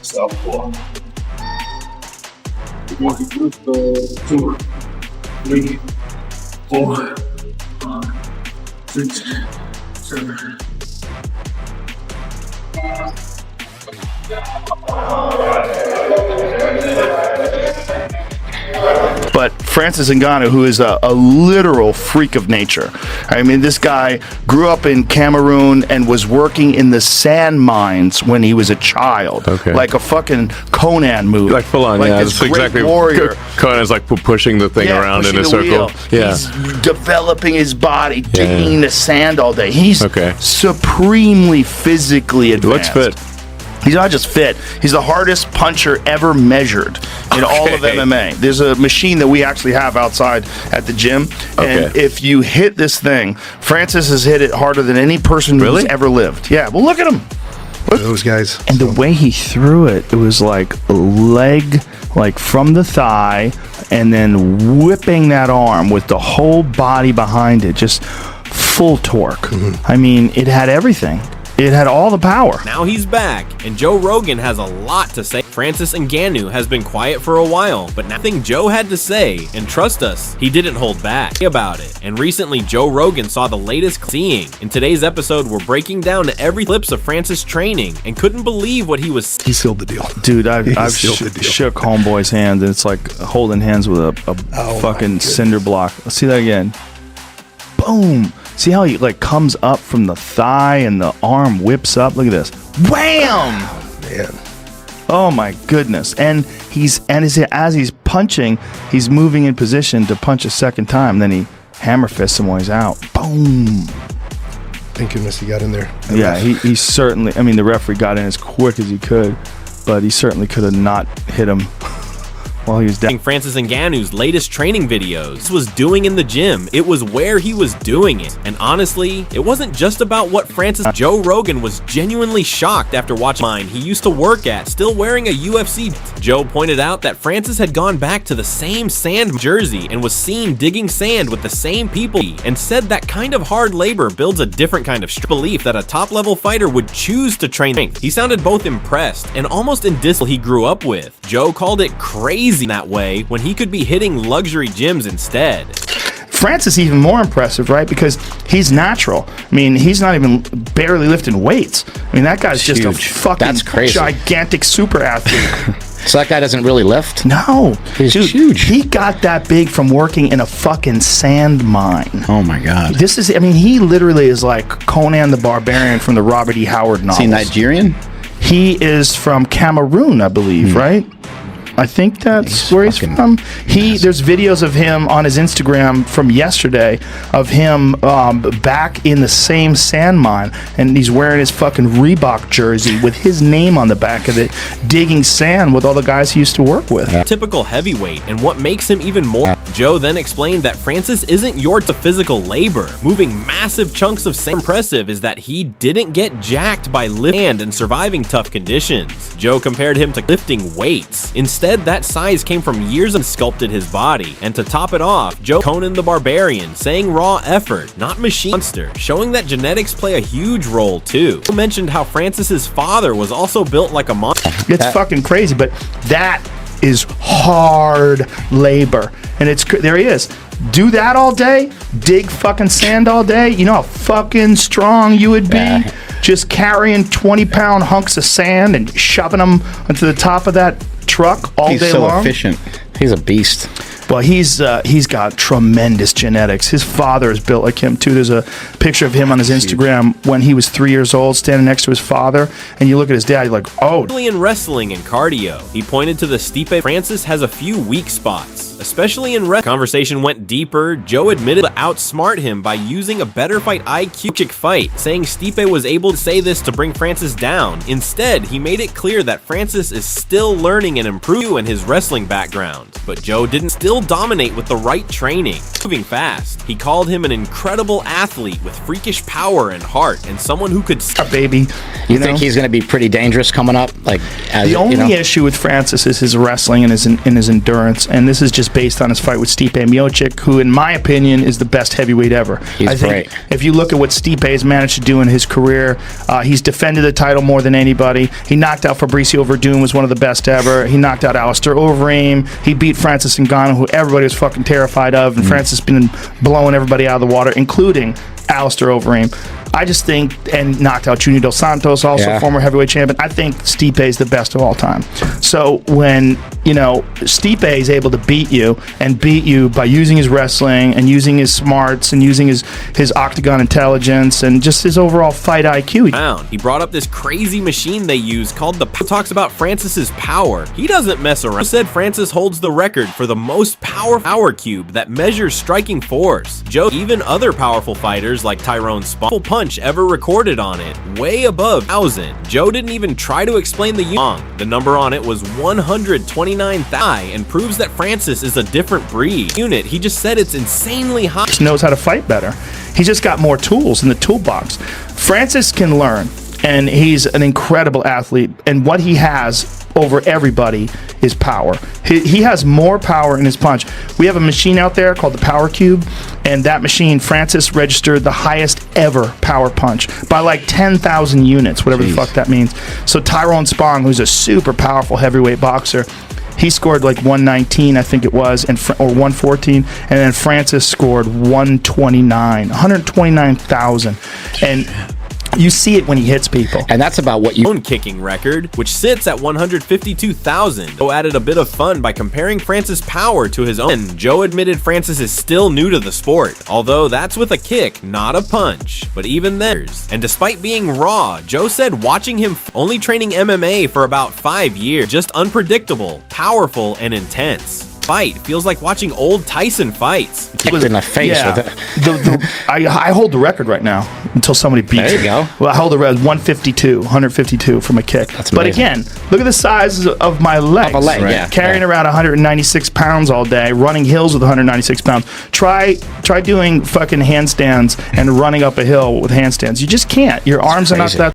Southpaw. 1, 2, 3, 4, 5, 6, 7. But Francis Ngannou, who is a literal freak of nature. I mean, this guy grew up in Cameroon and was working in the sand mines when he was a child. Okay. Like a fucking Conan movie. Like full on, like yeah. this That's great exactly warrior. Conan's like pushing the thing around in a circle. Yeah. He's developing his body, digging the sand all day. He's supremely physically advanced. Looks fit. He's not just fit. He's the hardest puncher ever measured in all of MMA. There's a machine that we actually have outside at the gym. And if you hit this thing, Francis has hit it harder than any person who's ever lived. Yeah, well, look at him. Look. Those guys. And the way he threw it, it was like a leg, like from the thigh, and then whipping that arm with the whole body behind it. Just full torque. I mean, it had everything. It had all the power. Now he's back, and Joe Rogan has a lot to say. Francis Ngannou has been quiet for a while, but nothing Joe had to say, and trust us, he didn't hold back about it. And recently, Joe Rogan saw the latest seeing. In today's episode, we're breaking down every clips of Francis training, and couldn't believe what he was. He sealed the deal. Dude, I've shook homeboy's hand, and it's like holding hands with a fucking cinder block. Let's see that again. Boom. See how he like comes up from the thigh and the arm whips up? Look at this. Wham! Man. Oh my goodness. And as he's punching, he's moving in position to punch a second time. Then he hammer fists him while he's out. Boom. Thank goodness he got in there. Yeah, he certainly, I mean, the referee got in as quick as he could, but he certainly could have not hit him while he was down. Francis Ngannou's latest training videos. This was doing in the gym. It was where he was doing it. And honestly, it wasn't just about what Francis. Joe Rogan was genuinely shocked after watching mine he used to work at, still wearing a UFC. Joe pointed out that Francis had gone back to the same sand jersey and was seen digging sand with the same people, and said that kind of hard labor builds a different kind of belief that a top-level fighter would choose to train. He sounded both impressed and almost in disbelief he grew up with. Joe called it crazy that way when he could be hitting luxury gyms instead. Francis even more impressive, right? Because he's natural. I mean, he's not even barely lifting weights. I mean, that guy's just a fucking gigantic super athlete. So that guy doesn't really lift? No. He's huge. He got that big from working in a fucking sand mine. Oh my God. This is, I mean, he literally is like Conan the Barbarian from the Robert E. Howard novels. Is he Nigerian? He is from Cameroon, I believe, right? I think that's where he's from. There's videos of him on his Instagram from yesterday of him back in the same sand mine, and he's wearing his fucking Reebok jersey with his name on the back of it, digging sand with all the guys he used to work with. Typical heavyweight, and what makes him even more. Joe then explained that Francis isn't to physical labor. Moving massive chunks of sand. Impressive is that he didn't get jacked by lifting and surviving tough conditions. Joe compared him to lifting weights. Instead, that size came from years and sculpted his body. And to top it off, Joe Conan the Barbarian, saying raw effort, not machine monster, showing that genetics play a huge role too. Joe mentioned how Francis's father was also built like a monster. It's fucking crazy, but that is hard labor. And there he is. Do that all day, dig fucking sand all day. You know how fucking strong you would be just carrying 20-pound hunks of sand and shoving them onto the top of that truck all day long. He's so efficient. He's a beast. Well, he's got tremendous genetics. His father is built like him too. There's a picture of him on his Instagram when he was 3 years old, standing next to his father, and you look at his dad, you're like, oh. In wrestling and cardio, he pointed to the Stipe. Francis has a few weak spots, especially in wrestling. Conversation went deeper. Joe admitted to outsmart him by using a better fight IQ fight, saying Stipe was able to say this to bring Francis down. Instead, he made it clear that Francis is still learning and improving in his wrestling background. But Joe didn't still dominate with the right training, moving fast. He called him an incredible athlete with freakish power and heart, and someone who could baby. You think he's going to be pretty dangerous coming up? Like the only issue with Francis is his wrestling and his endurance, and this is just based on his fight with Stipe Miocic, who, in my opinion, is the best heavyweight ever. He's great. If you look at what Stipe has managed to do in his career, he's defended the title more than anybody. He knocked out Fabricio Verdun, was one of the best ever. He knocked out Alistair Overeem. He beat Francis Ngannou, who everybody was fucking terrified of, and Francis has been blowing everybody out of the water, including Alistair Overeem. I just think, and knocked out Junior Dos Santos, also former heavyweight champion. I think Stipe is the best of all time. So when, Stipe is able to beat you by using his wrestling and using his smarts and using his octagon intelligence and just his overall fight IQ. He brought up this crazy machine they use called the talks about Francis's power. He doesn't mess around. He said Francis holds the record for the most power cube that measures striking force. Even other powerful fighters like Tyrone Spong punch ever recorded on it, way above 1,000. Joe didn't even try to explain the number on it was 129,000 and proves that Francis is a different breed. He just said it's insanely high. He knows how to fight better. He's just got more tools in the toolbox. Francis can learn, and he's an incredible athlete, and what he has over everybody is power. He has more power in his punch. We have a machine out there called the Power Cube, and that machine, Francis registered the highest ever power punch by like 10,000 units, whatever the fuck that means. So Tyrone Spong, who's a super powerful heavyweight boxer, he scored like 119, I think it was, or 114, and then Francis scored 129,000. And you see it when he hits people. And that's about what own kicking record, which sits at 152,000. Joe added a bit of fun by comparing Francis' power to his own. And Joe admitted Francis is still new to the sport, although that's with a kick, not a punch. But even then, and despite being raw, Joe said watching him only training MMA for about 5 years, just unpredictable, powerful, and intense. Fight feels like watching old Tyson fights. Kicked in the face with it. I hold the record right now until somebody beats me. There you go. Well, I hold the record 152 from a kick. That's but amazing. again, look at the size of my legs. Of a leg, yeah. Carrying around 196 pounds all day, running hills with 196 pounds. Try doing fucking handstands and running up a hill with handstands. You just can't. Your arms are not that